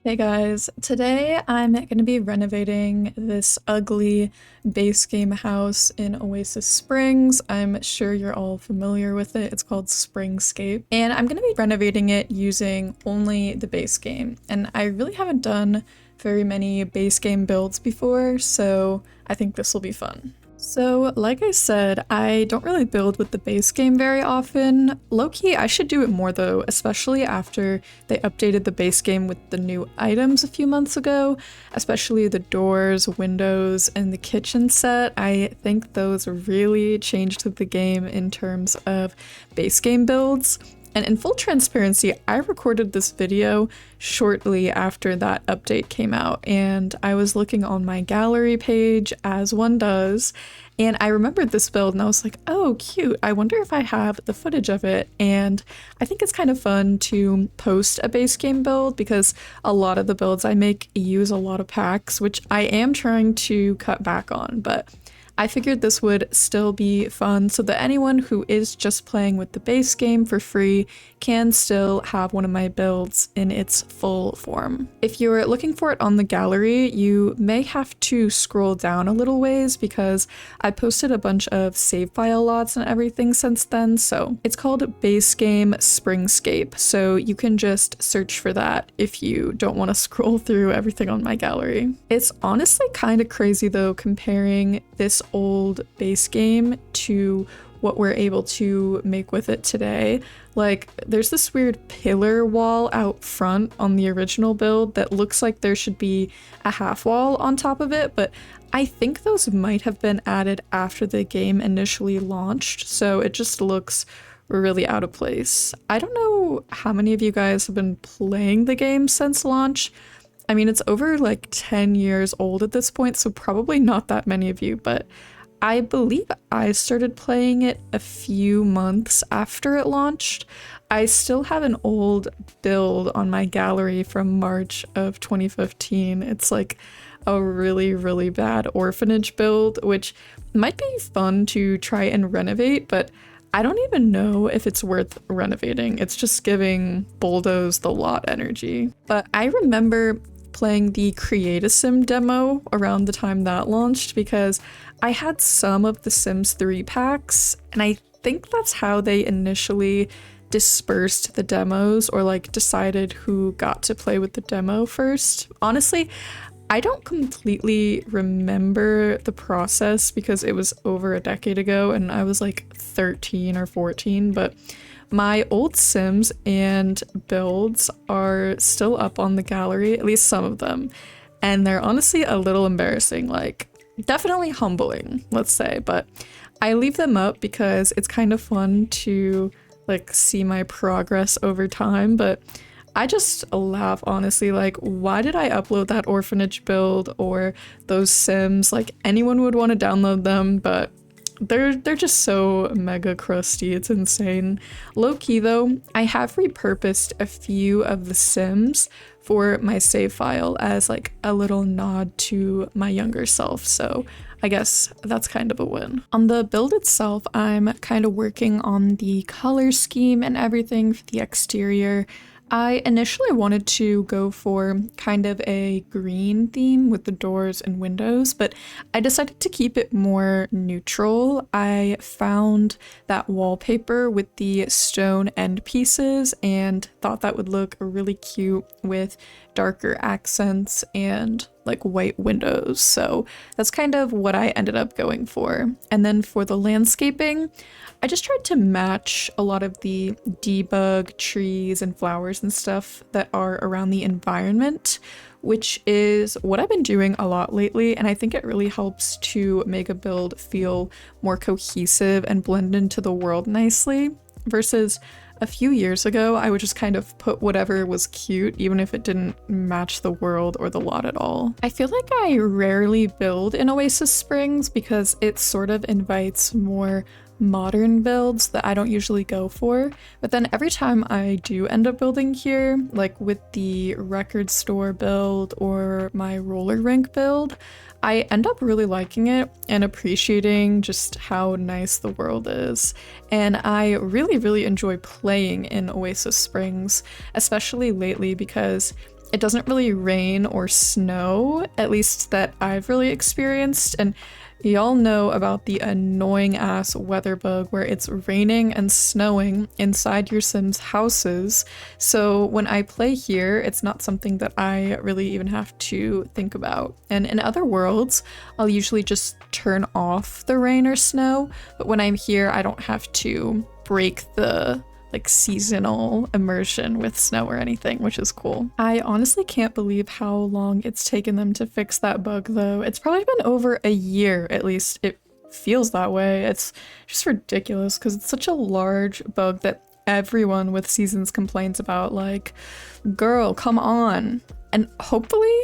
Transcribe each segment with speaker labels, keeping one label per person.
Speaker 1: Hey guys, today I'm going to be renovating this ugly base game house in Oasis Springs. I'm sure you're all familiar with it. It's called Springscape. And I'm going to be renovating it using only the base game. And I really haven't done very many base game builds before, so I think this will be fun. So, like I said, I don't really build with the base game very often. Low-key, I should do it more though, especially after they updated the base game with the new items a few months ago, especially the doors, windows, and the kitchen set. I think those really changed the game in terms of base game builds. And in full transparency, I recorded this video shortly after that update came out, and I was looking on my gallery page, as one does, and I remembered this build and I was like, oh, cute, I wonder if I have the footage of it. And I think it's kind of fun to post a base game build because a lot of the builds I make use a lot of packs, which I am trying to cut back on, but I figured this would still be fun so that anyone who is just playing with the base game for free can still have one of my builds in its full form. If you're looking for it on the gallery, you may have to scroll down a little ways because I posted a bunch of save file lots and everything since then, so it's called Base Game Springscape, so you can just search for that if you don't want to scroll through everything on my gallery. It's honestly kind of crazy though, comparing this old base game to what we're able to make with it today. Like, there's this weird pillar wall out front on the original build that looks like there should be a half wall on top of it, but I think those might have been added after the game initially launched, so it just looks really out of place. I don't know how many of you guys have been playing the game since launch. I mean, it's over like 10 years old at this point, so probably not that many of you, but I believe I started playing it a few months after it launched. I still have an old build on my gallery from March of 2015. It's like a really bad orphanage build, which might be fun to try and renovate, but I don't even know if it's worth renovating. It's just giving bulldoze the lot energy. But I remember playing the Create a Sim demo around the time that launched because I had some of the Sims 3 packs, and I think that's how they initially dispersed the demos or like decided who got to play with the demo first. Honestly, I don't completely remember the process because it was over a decade ago and I was like 13 or 14, but my old Sims and builds are still up on the gallery, at least some of them, and they're honestly a little embarrassing, like definitely humbling, let's say, but I leave them up because it's kind of fun to like see my progress over time, but I just laugh honestly, like why did I upload that orphanage build or those Sims? Like anyone would want to download them, but they're just so mega crusty, it's insane. Low-key though, I have repurposed a few of the Sims for my save file as like a little nod to my younger self, so I guess that's kind of a win. On the build itself, I'm kind of working on the color scheme and everything for the exterior. I initially wanted to go for kind of a green theme with the doors and windows, but I decided to keep it more neutral. I found that wallpaper with the stone end pieces and thought that would look really cute with darker accents and like white windows, so that's kind of what I ended up going for. And then for the landscaping, I just tried to match a lot of the debug trees and flowers and stuff that are around the environment, which is what I've been doing a lot lately, and I think it really helps to make a build feel more cohesive and blend into the world nicely, versus a few years ago, I would just kind of put whatever was cute, even if it didn't match the world or the lot at all. I feel like I rarely build in Oasis Springs because it sort of invites more modern builds that I don't usually go for, but then every time I do end up building here, like with the record store build or my roller rink build, I end up really liking it and appreciating just how nice the world is. And I really enjoy playing in Oasis Springs, especially lately because it doesn't really rain or snow, at least that I've really experienced. And y'all know about the annoying ass weather bug where it's raining and snowing inside your Sims houses. So when I play here, it's not something that I really even have to think about. And in other worlds, I'll usually just turn off the rain or snow, but when I'm here, I don't have to break the like seasonal immersion with snow or anything, which is cool. I honestly can't believe how long it's taken them to fix that bug though. It's probably been over a year, at least it feels that way. It's just ridiculous because it's such a large bug that everyone with seasons complains about, like, girl, come on. And hopefully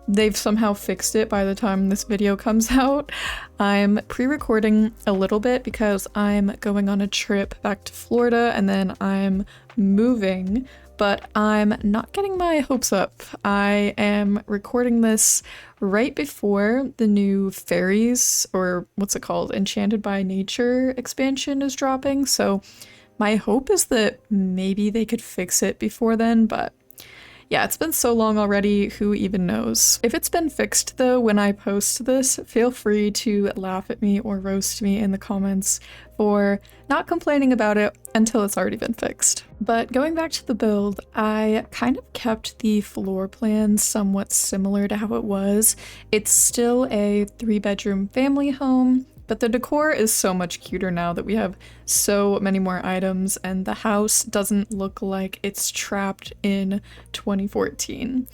Speaker 1: they've somehow fixed it by the time this video comes out. I'm pre-recording a little bit because I'm going on a trip back to Florida and then I'm moving, but I'm not getting my hopes up. I am recording this right before the new Fairies, or what's it called, Enchanted by Nature expansion is dropping, so my hope is that maybe they could fix it before then, but yeah, it's been so long already, who even knows? If it's been fixed though when I post this, feel free to laugh at me or roast me in the comments for not complaining about it until it's already been fixed. But going back to the build, I kind of kept the floor plan somewhat similar to how it was. It's still a 3-bedroom family home, but the decor is so much cuter now that we have so many more items and the house doesn't look like it's trapped in 2014.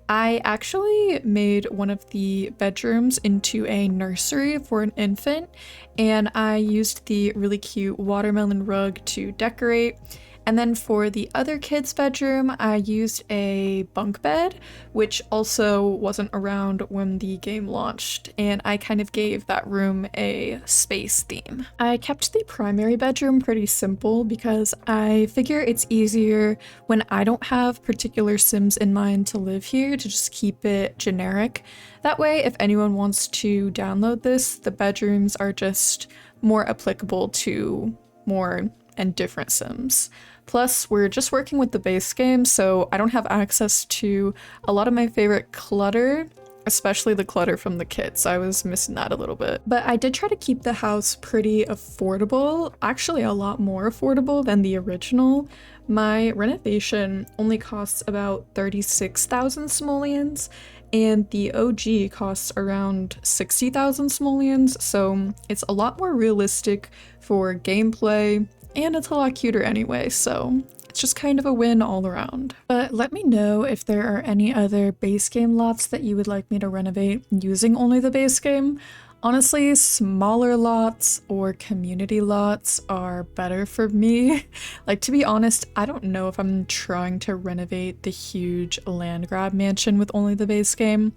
Speaker 1: I actually made one of the bedrooms into a nursery for an infant, and I used the really cute watermelon rug to decorate. And then for the other kid's bedroom, I used a bunk bed, which also wasn't around when the game launched, and I kind of gave that room a space theme. I kept the primary bedroom pretty simple because I figure it's easier when I don't have particular Sims in mind to live here to just keep it generic. That way, if anyone wants to download this, the bedrooms are just more applicable to more and different Sims. Plus, we're just working with the base game, so I don't have access to a lot of my favorite clutter, especially the clutter from the kits. I was missing that a little bit. But I did try to keep the house pretty affordable, actually a lot more affordable than the original. My renovation only costs about 36,000 simoleons, and the OG costs around 60,000 simoleons, so it's a lot more realistic for gameplay, and it's a lot cuter anyway, so it's just kind of a win all around. But let me know if there are any other base game lots that you would like me to renovate using only the base game. Honestly, smaller lots or community lots are better for me. Like, to be honest, I don't know if I'm trying to renovate the huge land grab mansion with only the base game.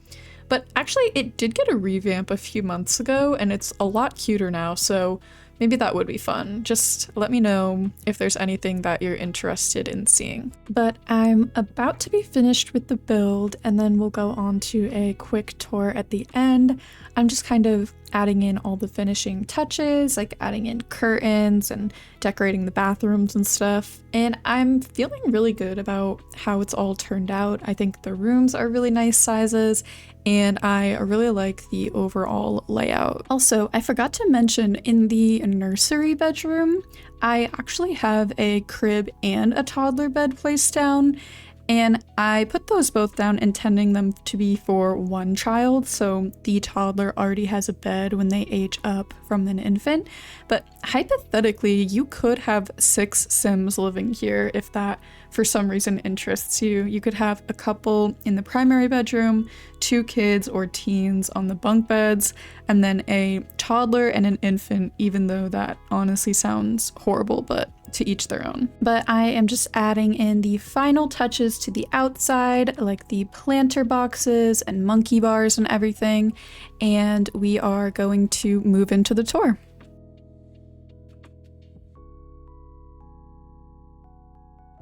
Speaker 1: But actually, it did get a revamp a few months ago, and it's a lot cuter now, so maybe that would be fun. Just let me know if there's anything that you're interested in seeing. But I'm about to be finished with the build, and then we'll go on to a quick tour at the end. I'm just kind of adding in all the finishing touches, like adding in curtains and decorating the bathrooms and stuff. And I'm feeling really good about how it's all turned out. I think the rooms are really nice sizes, and I really like the overall layout. Also, I forgot to mention, in the nursery bedroom, I actually have a crib and a toddler bed placed down, and I put those both down intending them to be for one child, so the toddler already has a bed when they age up from an infant. But hypothetically, you could have 6 Sims living here if that for some reason interests you. You could have a couple in the primary bedroom, 2 kids or teens on the bunk beds, and then a toddler and an infant, even though that honestly sounds horrible, but to each their own. But I am just adding in the final touches to the outside, like the planter boxes and monkey bars and everything, and we are going to move into the tour.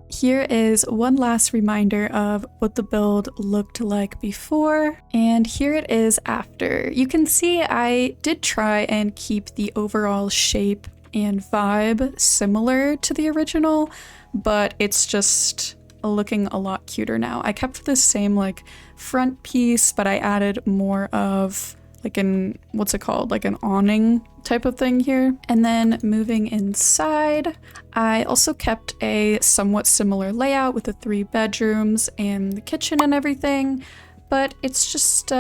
Speaker 1: Here is one last reminder of what the build looked like before, and here it is after. You can see I did try and keep the overall shape and vibe similar to the original, but it's just looking a lot cuter now. I kept this same like front piece, but I added more of like an, what's it called? Like an awning type of thing here. And then moving inside, I also kept a somewhat similar layout with the 3 bedrooms and the kitchen and everything, but it's just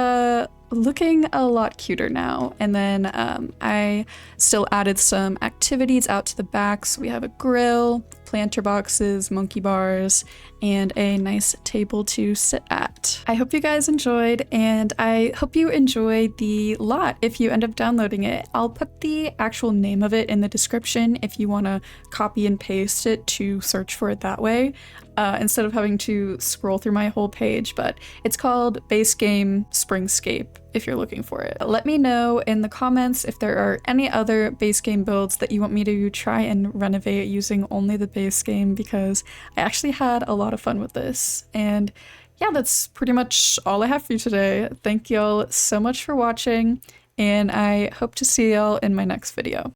Speaker 1: looking a lot cuter now. And then I still added some activities out to the back. So we have a grill, planter boxes, monkey bars, and a nice table to sit at. I hope you guys enjoyed, and I hope you enjoy the lot if you end up downloading it. I'll put the actual name of it in the description if you want to copy and paste it to search for it that way, instead of having to scroll through my whole page. But it's called Base Game Springscape if you're looking for it. Let me know in the comments if there are any other base game builds that you want me to try and renovate using only the base game, because I actually had a lot of fun with this. And yeah, that's pretty much all I have for you today. Thank y'all so much for watching, and I hope to see y'all in my next video.